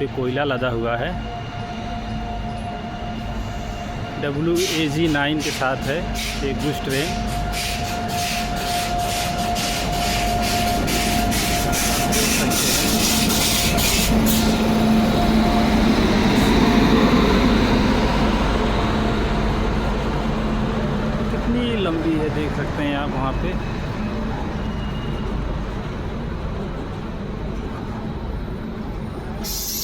पे कोयला लदा हुआ है। WAG-9 के साथ है एक बुश ट्रेन। कितनी लंबी है देख सकते हैं आप वहाँ पे।